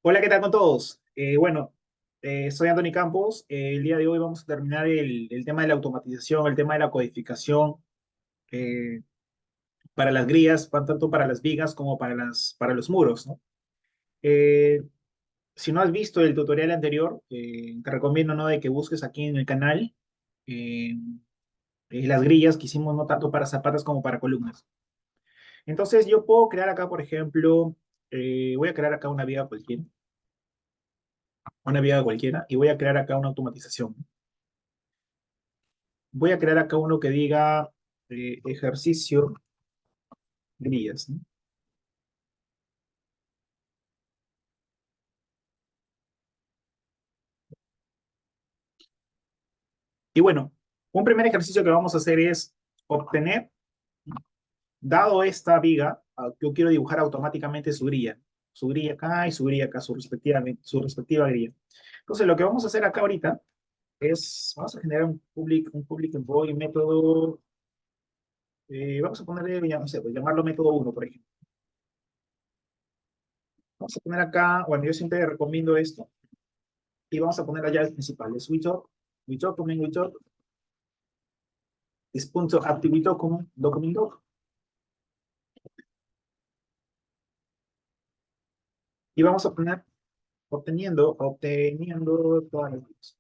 Hola, ¿qué tal con todos? Soy Anthony Campos. El día de hoy vamos a terminar el tema de la automatización, el tema de la codificación eh, para las grillas, tanto para las vigas como para los muros, ¿no? Eh, si no has visto el tutorial anterior, te recomiendo, ¿no?, de que busques aquí en el canal eh, las grillas que hicimos no tanto para zapatas como para columnas. Entonces yo puedo crear acá, por ejemplo, voy a crear acá una viga cualquiera, y voy a crear acá una automatización. Voy a crear acá uno que diga ejercicio grillas, ¿no? Y bueno, un primer ejercicio que vamos a hacer es obtener, dado esta viga, yo quiero dibujar automáticamente su grilla acá y su grilla acá, su respectiva grilla. Entonces, lo que vamos a hacer acá ahorita es, vamos a generar un public employee método, vamos a ponerle, ya no sé, pues llamarlo método uno, por ejemplo. Vamos a poner acá, bueno, yo siempre recomiendo esto, y vamos a poner las llaves principales. We talk, is punto activity document doc, y vamos a poner obteniendo todas las cosas.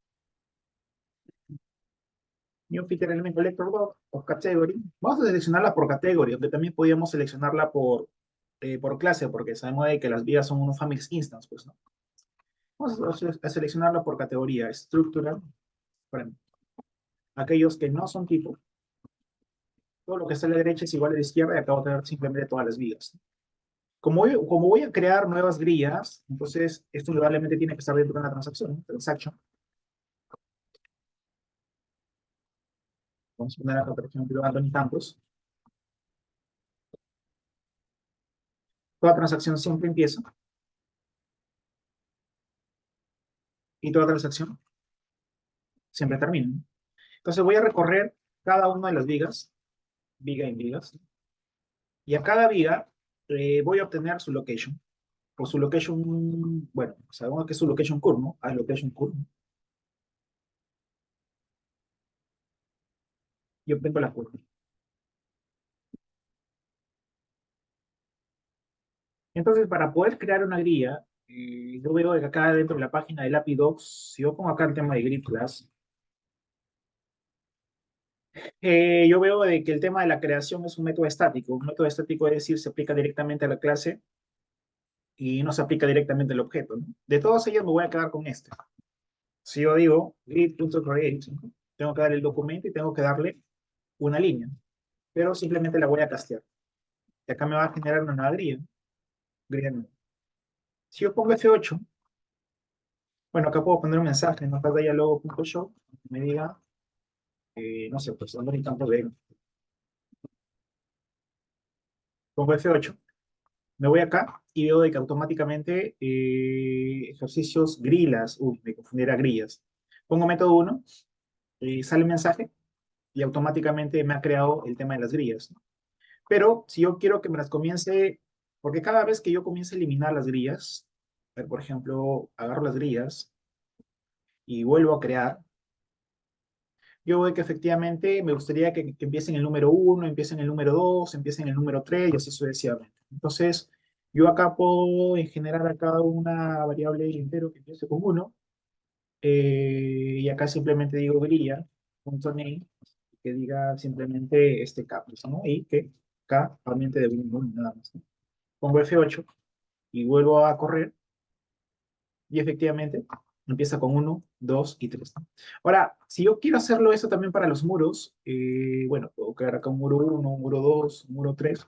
New feature element collector doc of category. Vamos a seleccionarla por category, aunque también podríamos seleccionarla por clase, porque sabemos de que las vidas son unos families instance, pues, ¿no? Vamos a seleccionarla por categoría, estructural, bueno, aquellos que no son tipo, todo lo que está a la derecha es igual a la izquierda, y acabo de tener simplemente todas las vidas. Como voy a crear nuevas grillas, entonces esto indudablemente tiene que estar dentro de una transacción, ¿no? Transaction. Vamos a poner acá, por ejemplo, Anthony Campos. Toda transacción siempre empieza y toda transacción siempre termina, ¿no? Entonces voy a recorrer cada una de las vigas, viga en vigas, y a cada viga voy a obtener su location, o su location, bueno, sabemos que es su location curve, ¿no? A location curve, ¿no? Y obtengo la curva. Entonces, para poder crear una grilla, yo veo que acá dentro de la página del API Docs, si yo pongo acá el tema de Grid Class, yo veo de que el tema de la creación es un método estático. Un método estático es decir, se aplica directamente a la clase y no se aplica directamente al objeto, ¿no? De todos ellos me voy a quedar con este. Si yo digo grid.create, ¿no?, tengo que dar el documento y tengo que darle una línea, pero simplemente la voy a castear. Y acá me va a generar una nueva grilla. Grilla nueva. Si yo pongo F8, bueno, acá puedo poner un mensaje, no falta ya logo.show, me diga, no sé, pues, dónde necesitamos de. Pongo F8, me voy acá y veo de que automáticamente ejercicios grilas, uy, me confundí, era grillas. Pongo método uno, sale el mensaje y automáticamente me ha creado el tema de las grillas, ¿no? Pero si yo quiero que me las comience, porque cada vez que yo comience a eliminar las grillas, por ejemplo, agarro las grillas y vuelvo a crear, yo veo que efectivamente me gustaría que empiecen el número uno, empiecen el número 2, empiecen el número 3 y así sucesivamente. Entonces, yo acá puedo generar acá una variable entero que empiece con uno, y acá simplemente digo grilla.name, que diga simplemente este captcha, ¿no? Y que K aumente de uno nada más, ¿no? Pongo F8 y vuelvo a correr y efectivamente empieza con uno, 2 y 3. Ahora, si yo quiero hacerlo eso también para los muros, bueno, puedo crear acá un muro uno, un muro 2, un muro 3.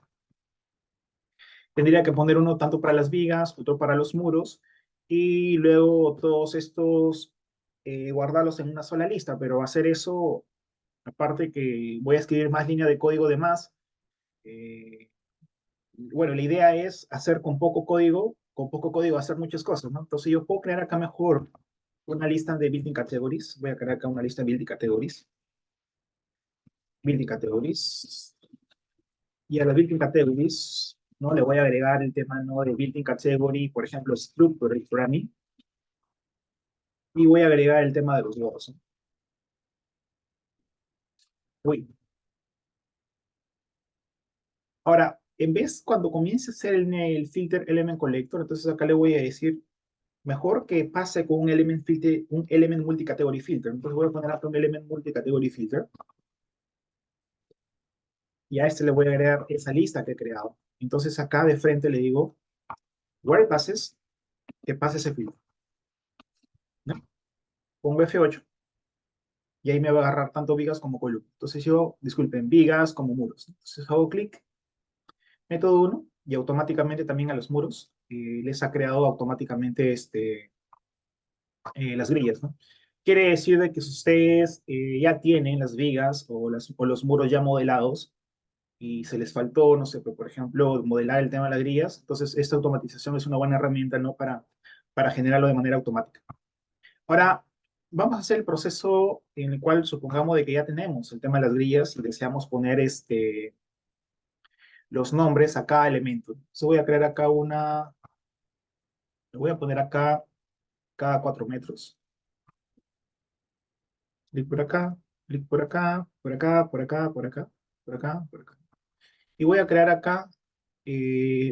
Tendría que poner uno tanto para las vigas, otro para los muros, y luego todos estos guardarlos en una sola lista, pero hacer eso, aparte que voy a escribir más línea de código de más, eh, bueno, la idea es hacer con poco código hacer muchas cosas, ¿no? Entonces yo puedo crear acá mejor una lista de building categories. Voy a crear acá una lista de building categories. Building categories. Y a las building categories ¿no? Le voy a agregar el tema, ¿no? De built-in category, por ejemplo, structure programming, y voy a agregar el tema de los nodos, ¿no? Uy. Ahora, en vez, cuando comience a hacer el filter element collector, entonces acá le voy a decir, mejor que pase con un element filter, un element multicategory filter. Entonces voy a poner acá un element multicategory filter, y a este le voy a agregar esa lista que he creado. Entonces acá de frente le digo, where passes, que pase ese filtro, ¿no? Pongo F8 y ahí me va a agarrar tanto vigas como columnas. Entonces yo, disculpen, vigas como muros. Entonces hago clic, método 1, y automáticamente también a los muros les ha creado automáticamente las grillas, ¿no? Quiere decir de que si ustedes ya tienen las vigas o los muros ya modelados y se les faltó, no sé, pues, por ejemplo, modelar el tema de las grillas, entonces esta automatización es una buena herramienta, ¿no? Para generarlo de manera automática. Ahora, vamos a hacer el proceso en el cual supongamos de que ya tenemos el tema de las grillas y deseamos poner los nombres a cada elemento. Entonces voy a crear acá le voy a poner acá cada 4 metros. Clic por acá, clic por acá, por acá, por acá, por acá, por acá, por acá. Y voy a crear acá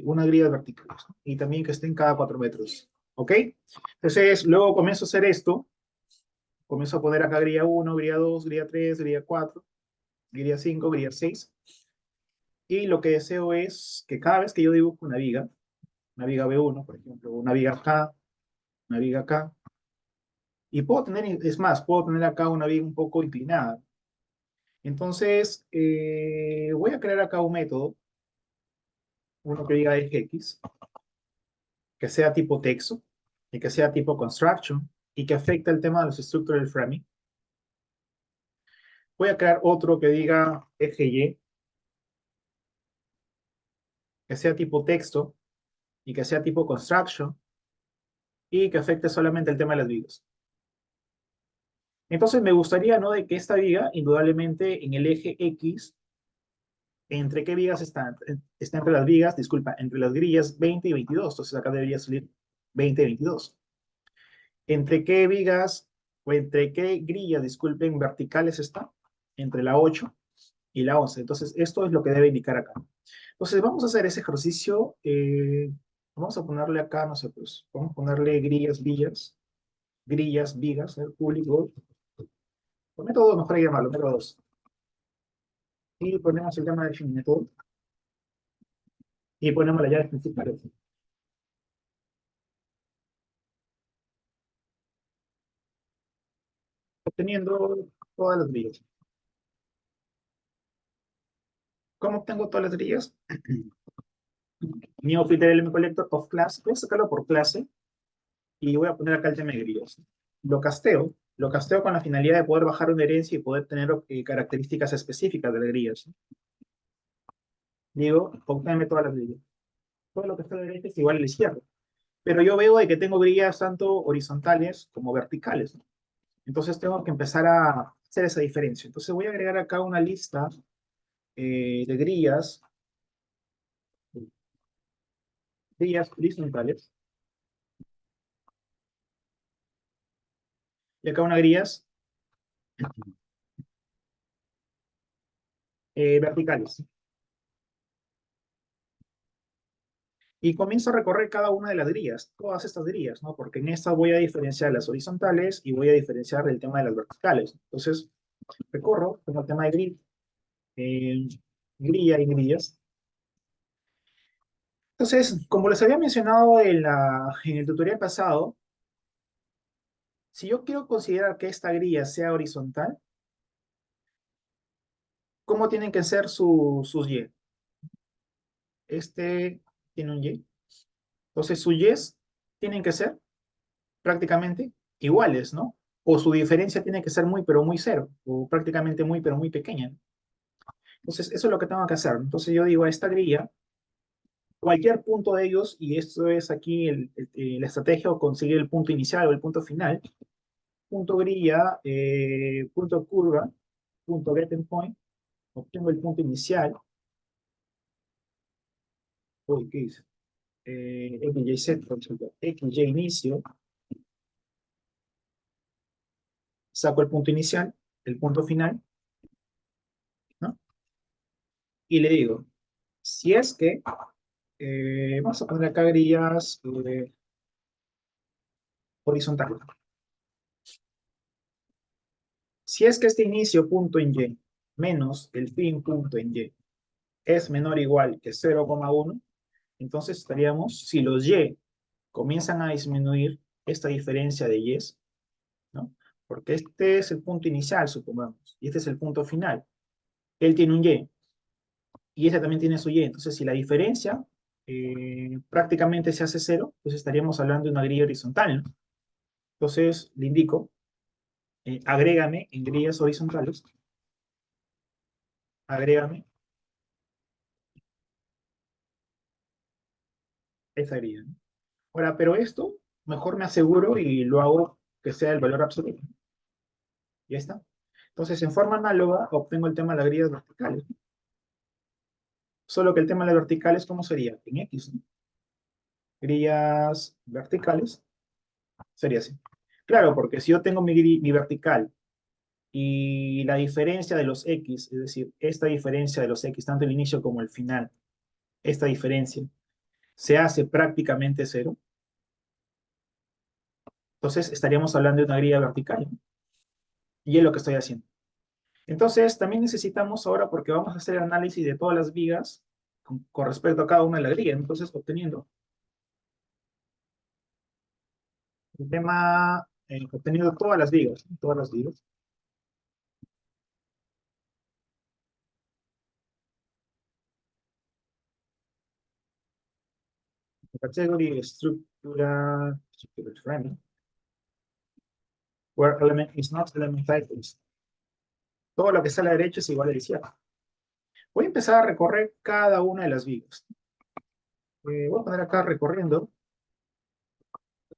una grilla vertical, ¿no? Y también que estén cada 4 metros. ¿Ok? Entonces, luego comienzo a hacer esto. Comienzo a poner acá grilla 1, grilla 2, grilla 3, grilla 4, grilla 5, grilla 6. Y lo que deseo es que cada vez que yo dibujo una viga B1, por ejemplo, una viga acá, una viga acá, y puedo tener, es más, puedo tener acá una viga un poco inclinada. Entonces, voy a crear acá un método, uno que diga eje X, que sea tipo texto, y que sea tipo construction, y que afecte el tema de los structural framing. Voy a crear otro que diga eje Y, que sea tipo texto, y que sea tipo construction, y que afecte solamente el tema de las vigas. Entonces me gustaría, ¿no? De que esta viga, indudablemente en el eje X, ¿entre qué vigas está? Está entre las vigas, disculpa, entre las grillas 20 y 22. Entonces acá debería salir 20 y 22. ¿Entre qué vigas o entre qué grillas, disculpen, verticales está? Entre la 8 y la 11. Entonces esto es lo que debe indicar acá. Entonces vamos a hacer ese ejercicio. Vamos a ponerle acá, no sé, pues, vamos a ponerle grillas, grillas, vigas, public void. Por método, mejor hay que llamarlo, método 2. Y ponemos el tema de método y ponemos las llaves principales. Obteniendo todas las grillas. ¿Cómo obtengo todas las grillas? New filter element collector of class. Voy a sacarlo por clase y voy a poner acá el tema de grillas. Lo casteo con la finalidad de poder bajar una herencia y poder tener características específicas de las grillas. Digo, obténme todas las grillas. Todo lo que está a la derecha es igual a la izquierda. Pero yo veo de que tengo grillas tanto horizontales como verticales, ¿no? Entonces tengo que empezar a hacer esa diferencia. Entonces voy a agregar acá una lista de grillas horizontales, y acá unas grillas verticales. Y comienzo a recorrer cada una de las grillas, todas estas grillas, ¿no? Porque en estas voy a diferenciar las horizontales y voy a diferenciar el tema de las verticales. Entonces, recorro, tengo el tema de eh, grilla y grillas. Entonces, como les había mencionado en el tutorial pasado, si yo quiero considerar que esta grilla sea horizontal, ¿cómo tienen que ser sus Y? Este tiene un Y. Entonces, sus Ys tienen que ser prácticamente iguales, ¿no? O su diferencia tiene que ser muy, pero muy cero, o prácticamente muy, pero muy pequeña. Entonces, eso es lo que tengo que hacer. Entonces, yo digo a esta grilla, cualquier punto de ellos, y esto es aquí la estrategia o conseguir el punto inicial o el punto final, punto grilla, punto curva, punto getting point, obtengo el punto inicial, Uy, ¿qué dice? X, Y, Z, por ejemplo, X, Y inicio, saco el punto inicial, el punto final, ¿no? Y le digo, si es que, vamos a poner acá grillas horizontales. Si es que este inicio punto en Y menos el fin punto en Y es menor o igual que 0,1, entonces estaríamos, si los Y comienzan a disminuir esta diferencia de Y's, ¿no? Porque este es el punto inicial, supongamos, y este es el punto final. Él tiene un y este también tiene su Y. Entonces, si la diferencia prácticamente se hace cero, pues estaríamos hablando de una grilla horizontal, ¿no? Entonces, le indico, agrégame en grillas horizontales, agrégame esa grilla, ¿no? Ahora, pero esto, mejor me aseguro y lo hago que sea el valor absoluto. Ya está. Entonces, en forma análoga, obtengo el tema de las grillas verticales. Solo que el tema de las verticales, ¿cómo sería? En X, ¿no? Grillas verticales, sería así. Claro, porque si yo tengo mi vertical y la diferencia de los X, es decir, esta diferencia de los X, tanto el inicio como el final, esta diferencia, se hace prácticamente cero, entonces estaríamos hablando de una grilla vertical, ¿no? Y es lo que estoy haciendo. Entonces, también necesitamos ahora, porque vamos a hacer el análisis de todas las vigas con respecto a cada una de las grillas, entonces obteniendo el tema, obteniendo todas las vigas, ¿no? Todas las vigas. Category, structure framing, where element is not element types. Todo lo que está a la derecha es igual a la izquierda. Voy a empezar a recorrer cada una de las vigas. Voy a poner acá recorriendo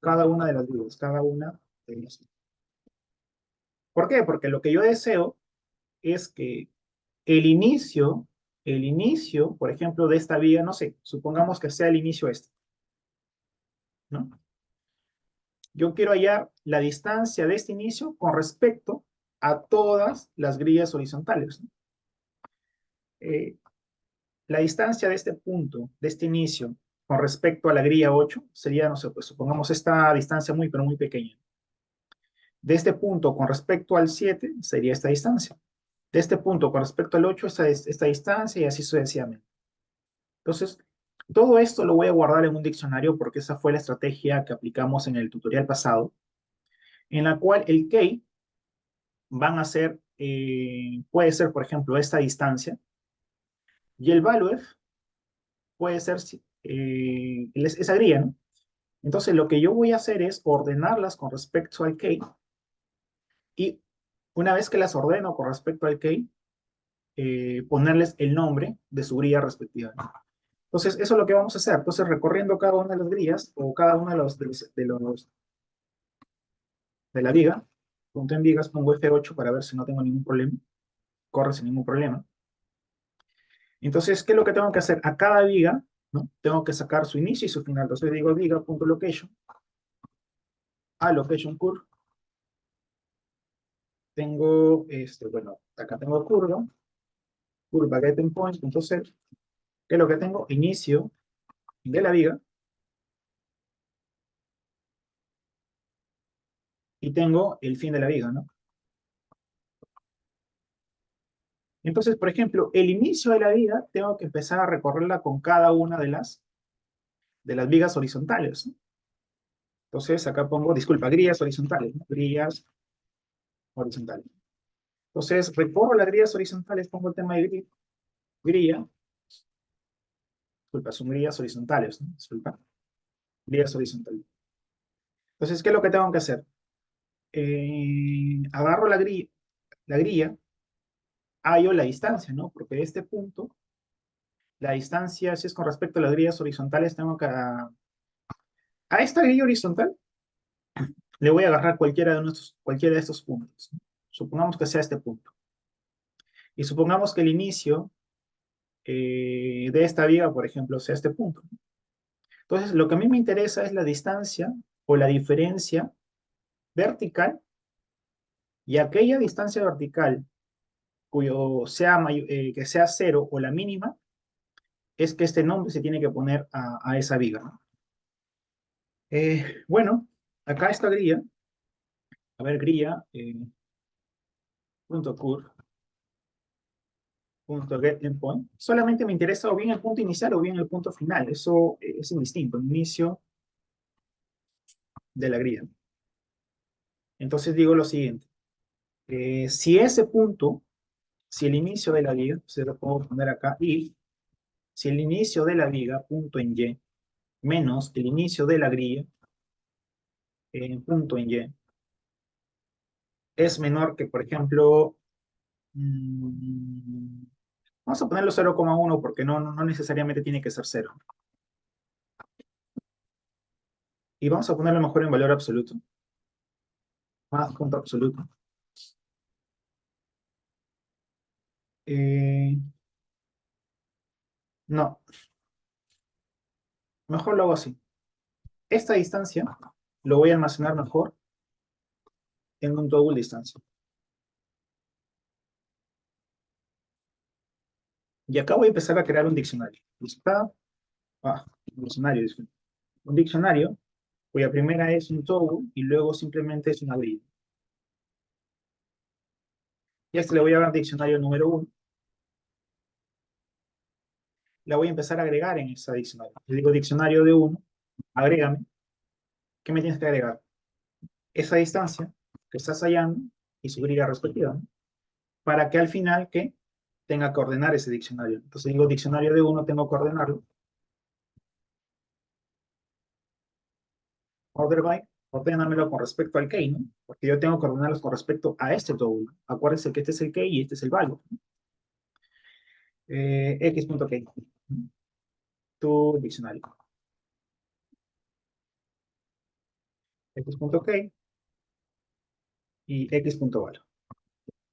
cada una de las vigas, cada una de ellas. ¿Por qué? Porque lo que yo deseo es que el inicio, el inicio, por ejemplo, de esta viga, no sé, supongamos que sea el inicio este, ¿no? Yo quiero hallar la distancia de este inicio con respecto a todas las grillas horizontales, ¿no? Eh, la distancia de este punto, de este inicio, con respecto a la grilla 8 sería, no sé, pues supongamos esta distancia muy, pero muy pequeña. De este punto con respecto al 7 sería esta distancia. De este punto con respecto al 8 esta distancia y así sucesivamente. Entonces, todo esto lo voy a guardar en un diccionario porque esa fue la estrategia que aplicamos en el tutorial pasado, en la cual el key van a ser, puede ser, por ejemplo, esta distancia y el value puede ser esa grilla, ¿no? Entonces, lo que yo voy a hacer es ordenarlas con respecto al key y una vez que las ordeno con respecto al key, ponerles el nombre de su grilla respectiva, ¿no? Entonces, eso es lo que vamos a hacer. Entonces, recorriendo cada una de las grillas o cada uno de la viga, punto en vigas, pongo F8 para ver si no tengo ningún problema, corre sin ningún problema. Entonces, ¿qué es lo que tengo que hacer? A cada viga, ¿no? Tengo que sacar su inicio y su final. Entonces digo viga.location, a location curve, tengo, bueno, acá tengo curva getting point, entonces, ¿qué es lo que tengo? Inicio de la viga y tengo el fin de la viga, ¿no? Entonces, por ejemplo, el inicio de la viga tengo que empezar a recorrerla con cada una de las vigas horizontales, ¿no? Entonces, acá pongo, disculpa, grillas horizontales, ¿no? Grillas horizontales. Entonces, recorro las grillas horizontales, pongo el tema de grilla, disculpa, son grillas horizontales, ¿no? Disculpa, grillas horizontales. Entonces, ¿qué es lo que tengo que hacer? Agarro la grilla, hallo la distancia, ¿no? Porque de este punto, la distancia, si es con respecto a las grillas horizontales, tengo que a esta grilla horizontal le voy a agarrar cualquiera de estos puntos, ¿no? Supongamos que sea este punto. Y supongamos que el inicio de esta viga, por ejemplo, sea este punto. Entonces, lo que a mí me interesa es la distancia o la diferencia vertical y aquella distancia vertical cuyo sea que sea cero o la mínima, es que este nombre se tiene que poner a esa viga, ¿no? Bueno, acá esta grilla, a ver, grilla, punto cur, punto get endpoint, solamente me interesa o bien el punto inicial o bien el punto final, eso es indistinto, el inicio de la grilla. Entonces digo lo siguiente, si ese punto, si el inicio de la viga, se lo puedo poner acá, y si el inicio de la viga, punto en Y, menos el inicio de la grilla, punto en Y, es menor que, por ejemplo, mm, vamos a ponerlo 0,1 porque no necesariamente tiene que ser cero. Y vamos a ponerlo mejor en valor absoluto, más punto absoluto. Eh, no, mejor lo hago así. Esta distancia lo voy a almacenar mejor en un double distancia. Y acá voy a empezar a crear un diccionario. Está, un diccionario, disculpe. Un diccionario cuya primera es un toggle y luego simplemente es una grilla. Y a este le voy a dar diccionario número 1. La voy a empezar a agregar en ese diccionario. Le digo diccionario de 1, agrégame. ¿Qué me tienes que agregar? Esa distancia que estás hallando y su grilla respectiva, ¿no? Para que al final que tenga que ordenar ese diccionario. Entonces digo diccionario de 1, tengo que ordenarlo. Order by, ordénamelo con respecto al key, ¿no? Porque yo tengo que ordenarlos con respecto a este toggle. Acuérdense que este es el key y este es el value. X.key. Tu diccionario. X.key y X.value.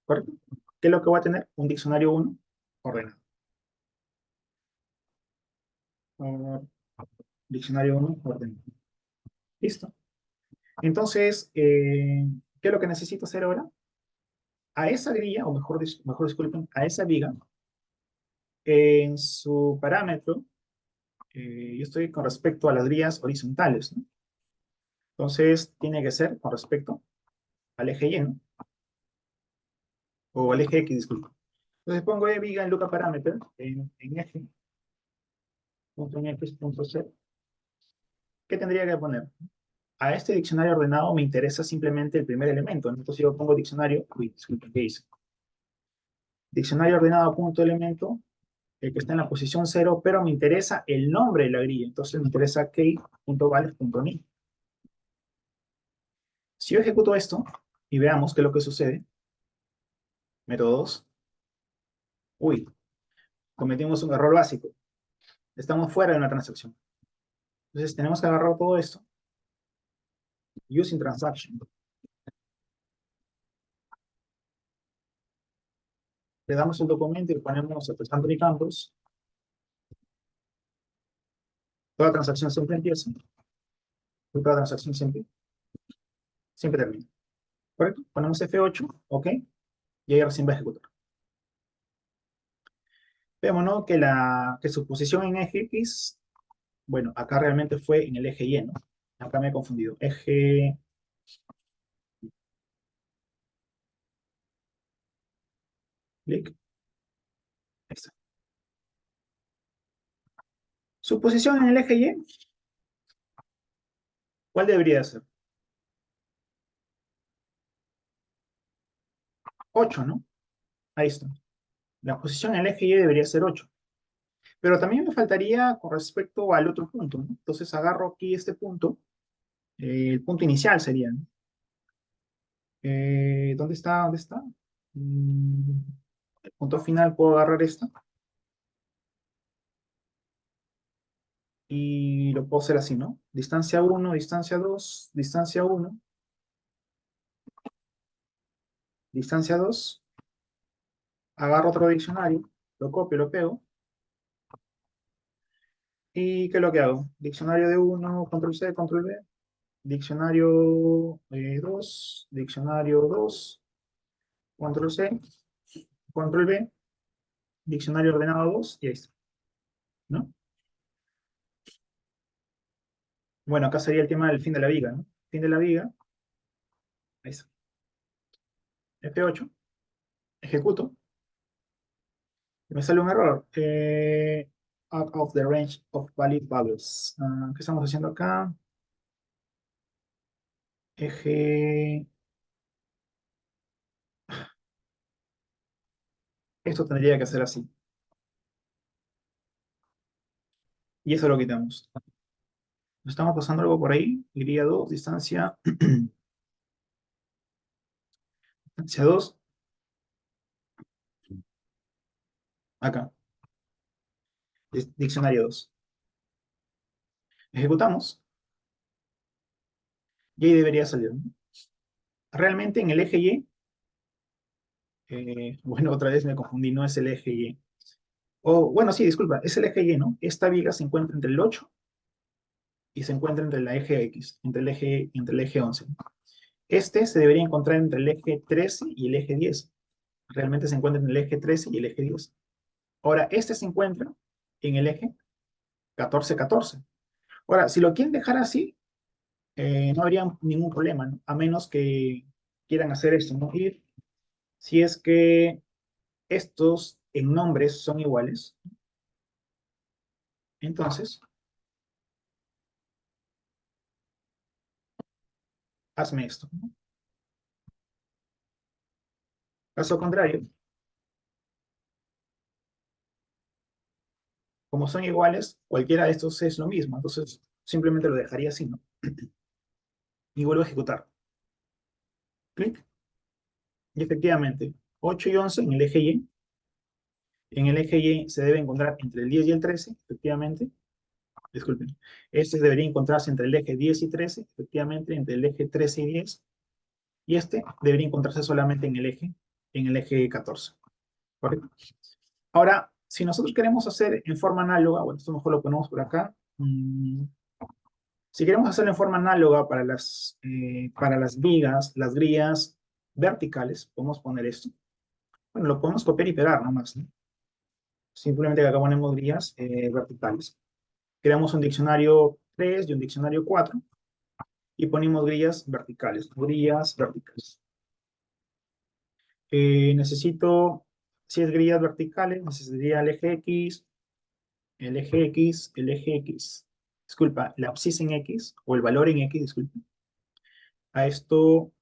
¿Correcto? ¿Qué es lo que voy a tener? Un diccionario 1 ordenado. Uh, diccionario 1 ordenado. Listo. Entonces, ¿qué es lo que necesito hacer ahora? A esa grilla, o mejor disculpen, a esa viga, en su parámetro, yo estoy con respecto a las grillas horizontales, ¿no? Entonces, tiene que ser con respecto al eje Y, ¿no? O al eje X, disculpen. Entonces pongo E viga en local parameter, en eje, punto en X, punto C. ¿Qué tendría que poner? A este diccionario ordenado me interesa simplemente el primer elemento, ¿no? Entonces yo pongo diccionario, uy, disculpen, ¿qué hice? Diccionario ordenado punto elemento, el que está en la posición 0, pero me interesa el nombre de la grilla. Entonces me interesa key.values.ni. Si yo ejecuto esto y veamos qué es lo que sucede, método 2, uy, cometimos un error básico. Estamos fuera de una transacción. Entonces tenemos que agarrar todo esto, using transaction. Le damos el documento y le ponemos el campos. Toda transacción siempre empieza. Y toda transacción siempre termina. ¿Correcto? Ponemos F8, ok, y ahí recién va a ejecutar. Vemos, ¿no? Que su posición en eje X, bueno, acá realmente fue en el eje Y, ¿no? Acá me he confundido. Eje, clic, ahí está. Su posición en el eje Y, ¿cuál debería ser? 8, ¿no? Ahí está. La posición en el eje Y debería ser 8. Pero también me faltaría con respecto al otro punto, ¿no? Entonces agarro aquí este punto, el punto inicial sería, ¿no? ¿Dónde está? ¿Dónde está? Mm, el punto final puedo agarrar esto y lo puedo hacer así, ¿no? Distancia 1, distancia 2, distancia 1, distancia 2, agarro otro diccionario, lo copio, lo pego, ¿Y qué es lo que hago? Diccionario de uno, control C, control V. Diccionario 2, diccionario 2, control C, control V, diccionario ordenado 2 y ahí está, ¿no? Bueno, acá sería el tema del fin de la viga, ¿no? Fin de la viga, ahí está. F8, ejecuto, y me sale un error. Out of the range of valid values. ¿Qué estamos haciendo acá? Eje. Esto tendría que ser así. Y eso lo quitamos. ¿Nos estamos pasando algo por ahí? Iría 2, distancia. Distancia 2, acá. Diccionario 2. Ejecutamos. Y ahí debería salir, ¿no? Realmente en el eje Y, bueno, otra vez me confundí, no es el eje Y. O, bueno, sí, disculpa, es el eje Y, ¿no? Esta viga se encuentra entre el 8 y se encuentra entre la eje X, entre el eje 11. Este se debería encontrar entre el eje 13 y el eje 10. Realmente se encuentra en el eje 13 y el eje 10. Ahora, este se encuentra en el eje 14-14. Ahora, si lo quieren dejar así, no habría ningún problema, ¿no? A menos que quieran hacer esto, ¿no? Ir, si es que estos en nombres son iguales, entonces hazme esto, ¿no? Caso contrario, como son iguales, cualquiera de estos es lo mismo, entonces simplemente lo dejaría así, ¿no? Y vuelvo a ejecutar. Clic. Y efectivamente, 8 y 11 en el eje Y. En el eje Y se debe encontrar entre el 10 y el 13, efectivamente. Disculpen. Este debería encontrarse entre el eje 10 y 13, efectivamente, entre el eje 13 y 10. Y este debería encontrarse solamente en el eje 14. ¿Correcto? Ahora, si nosotros queremos hacer en forma análoga, bueno, esto mejor lo ponemos por acá. Si queremos hacerlo en forma análoga para las vigas, las grillas verticales, podemos poner esto. Bueno, lo podemos copiar y pegar nomás, ¿no? Simplemente que acá ponemos grillas verticales. Creamos un diccionario 3 y un diccionario 4 y ponemos grillas verticales. Grillas verticales. Necesito, si es grillas verticales, necesitaría el eje X. Disculpa, la abscisa en X, o el valor en X, disculpa. A esto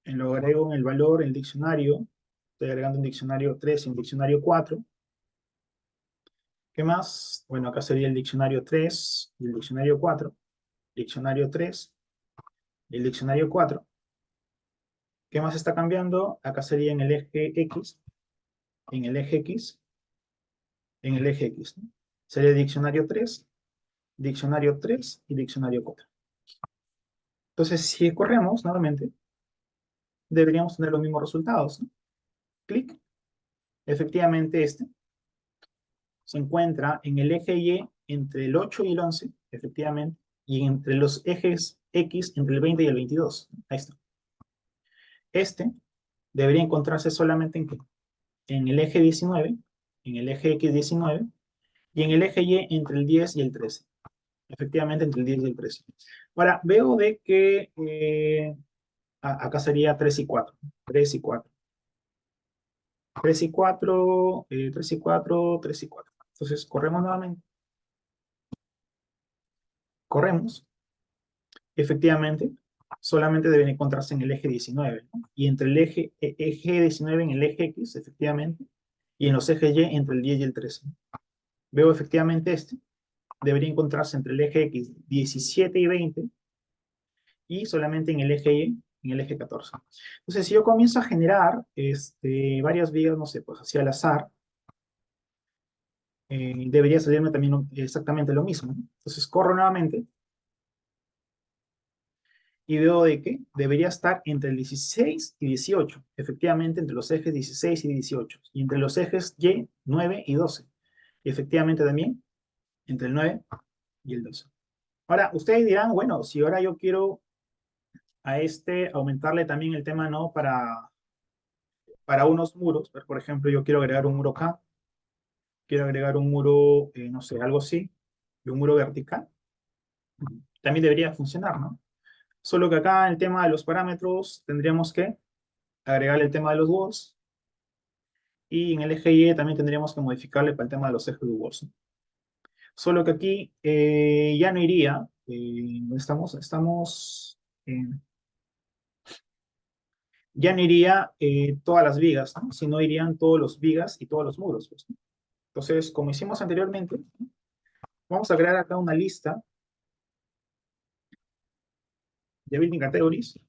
lo agrego en el valor, en el diccionario. Estoy agregando un diccionario 3 y un diccionario 4. ¿Qué más? Bueno, acá sería el diccionario 3 y el diccionario 4. Diccionario 3 y el diccionario 4. ¿Qué más está cambiando? Acá sería en el eje X, en el eje X, en el eje X, ¿no? Sería diccionario 3 y diccionario 4. Entonces, si corremos nuevamente, deberíamos tener los mismos resultados, ¿no? Clic. Efectivamente, este se encuentra en el eje Y entre el 8 y el 11, efectivamente, y entre los ejes X entre el 20 y el 22. Ahí está. Este debería encontrarse solamente en el eje 19, en el eje X 19, y en el eje Y entre el 10 y el 13. Efectivamente, entre el 10 y el 13. Ahora, veo de que acá sería 3 y 4. 3 y 4. 3 y 4, 3 y 4, 3 y 4. Entonces, corremos nuevamente. Corremos. Efectivamente, solamente deben encontrarse en el eje 19, ¿no? Y entre el eje 19 en el eje X, efectivamente, y en los ejes Y entre el 10 y el 13. Veo efectivamente este. Debería encontrarse entre el eje X 17 y 20 y solamente en el eje Y, en el eje 14. Entonces, si yo comienzo a generar varias vigas, no sé, pues hacia al azar, debería salirme también exactamente lo mismo, ¿no? Entonces, corro nuevamente y veo de que debería estar entre el 16 y 18, efectivamente entre los ejes 16 y 18, y entre los ejes Y, 9 y 12, y efectivamente también entre el 9 y el 12. Ahora, ustedes dirán, bueno, si ahora yo quiero a este aumentarle también el tema, ¿no? Para unos muros, por ejemplo, yo quiero agregar un muro acá, quiero agregar un muro, no sé, algo así, y un muro vertical, también debería funcionar, ¿no? Solo que acá en el tema de los parámetros tendríamos que agregarle el tema de los walls y en el eje Y también tendríamos que modificarle para el tema de los ejes de walls, ¿no? Solo que aquí ya no iría, ya no iría todas las vigas, ¿no? Sino irían todos los vigas y todos los muros, pues, ¿no? Entonces, como hicimos anteriormente, vamos a crear acá una lista de building categories.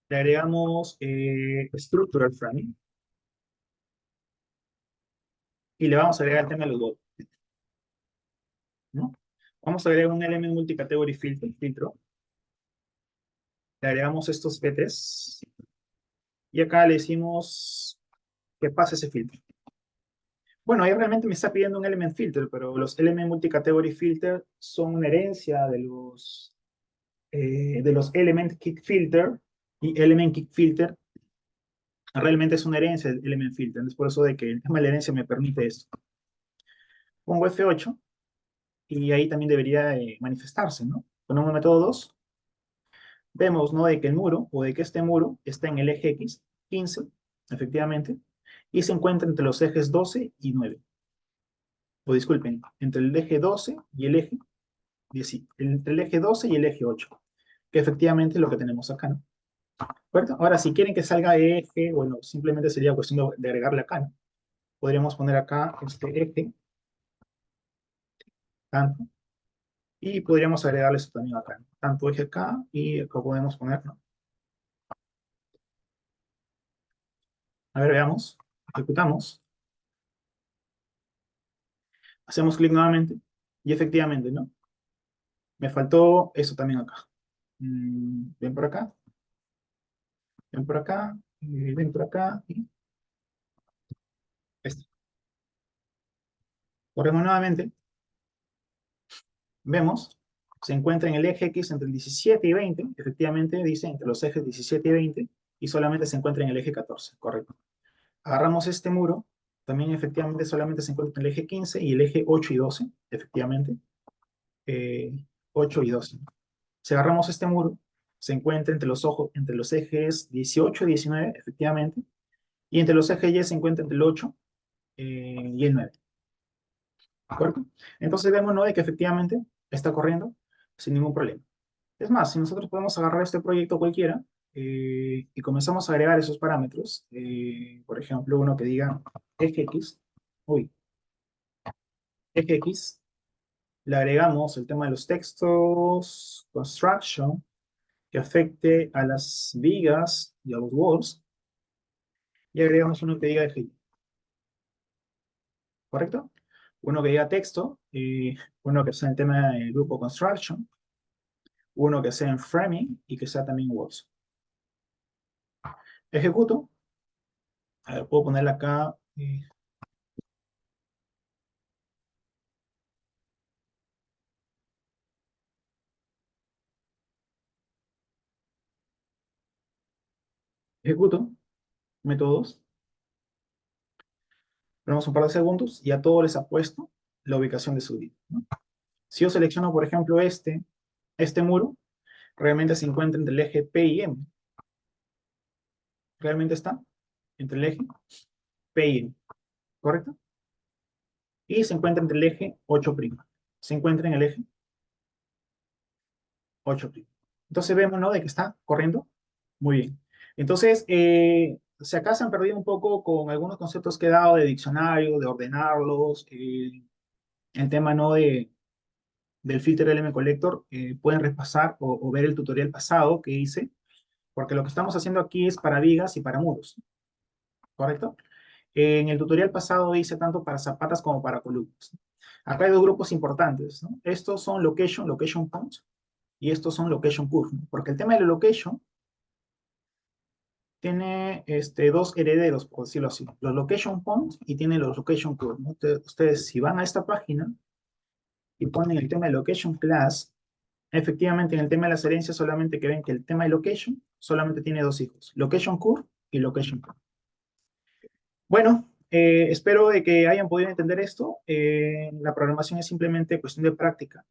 Le agregamos structural framing y le vamos a agregar el tema de los bots, ¿no? Vamos a agregar un element multicategory filtro. Le agregamos estos BTs y acá le decimos que pase ese filtro. Bueno, ahí realmente me está pidiendo un element filter, pero los element multicategory filter son una herencia de los element kick filter, y element kick filter realmente es una herencia del element filter. Es por eso de que el tema de la herencia me permite esto. Pongo F8 y ahí también debería manifestarse, ¿no? Ponemos método 2. Vemos, ¿no? De que el muro, o de que este muro está en el eje X, 15, efectivamente, y se encuentra entre los ejes 12 y 9. O disculpen, entre el eje 12 y el eje 10, entre el eje 12 y el eje 8, que efectivamente es lo que tenemos acá, ¿no? ¿Correcto? Ahora, si quieren que salga eje, bueno, simplemente sería cuestión de agregarle acá, ¿no? Podríamos poner acá este eje, tanto, y podríamos agregarle eso también acá, ¿no? Tanto eje acá, y acá podemos poner, ¿no? A ver, veamos, ejecutamos, hacemos clic nuevamente, y efectivamente, ¿no? Me faltó eso también acá. Ven por acá, ven por acá, y ven por acá, y esto. Corremos nuevamente, vemos, se encuentra en el eje X entre el 17 y 20, efectivamente dice entre los ejes 17 y 20, y solamente se encuentra en el eje 14, correcto. Agarramos este muro, también efectivamente solamente se encuentra en el eje 15 y el eje 8 y 12, efectivamente, eh, 8 y 12. Si agarramos este muro, se encuentra entre los ejes 18 y 19, efectivamente, y entre los ejes Y se encuentra entre el 8 y el 9, ¿correcto? Entonces vemos, ¿no? De que efectivamente está corriendo sin ningún problema. Es más, si nosotros podemos agarrar este proyecto cualquiera y comenzamos a agregar esos parámetros, por ejemplo, uno que diga eje X, uy, eje X, le agregamos el tema de los textos, construction, que afecte a las vigas y a los walls, y agregamos uno que diga eje Y, ¿correcto? Uno que diga texto, uno que sea en el tema del grupo construction, uno que sea en framing y que sea también walls. Ejecuto. A ver, puedo ponerle acá. Ejecuto. Métodos. Esperamos un par de segundos y a todos les ha puesto la ubicación de su día, ¿no? Si yo selecciono, por ejemplo, este muro, realmente se encuentra entre el eje P y M. Realmente está entre el eje P y M, ¿correcto? Y se encuentra entre el eje 8'. Se encuentra en el eje 8'. Entonces vemos, ¿no? De que está corriendo muy bien. Entonces, si acá se han perdido un poco con algunos conceptos que he dado de diccionario, de ordenarlos, el tema, ¿no? Del filter element collector, pueden repasar o ver el tutorial pasado que hice, porque lo que estamos haciendo aquí es para vigas y para muros, ¿correcto? En el tutorial pasado hice tanto para zapatas como para columnas. Acá hay dos grupos importantes, ¿no? Estos son location point, y estos son location curve, ¿no? Porque el tema de la location tiene dos herederos, por decirlo así, los location point y tiene los location curve, ¿no? Ustedes, si van a esta página, y ponen el tema de location class, efectivamente en el tema de las herencias solamente que ven que el tema de location solamente tiene dos hijos, location cur y location cur. Bueno, espero de que hayan podido entender esto. La programación es simplemente cuestión de práctica.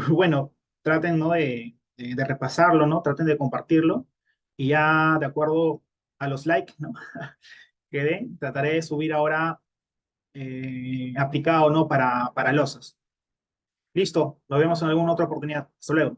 Bueno, traten, ¿no? de repasarlo, ¿no? Traten de compartirlo y ya de acuerdo a los likes, ¿no? que den, trataré de subir ahora aplicado, ¿no? Para losas. Listo, nos vemos en alguna otra oportunidad. Hasta luego.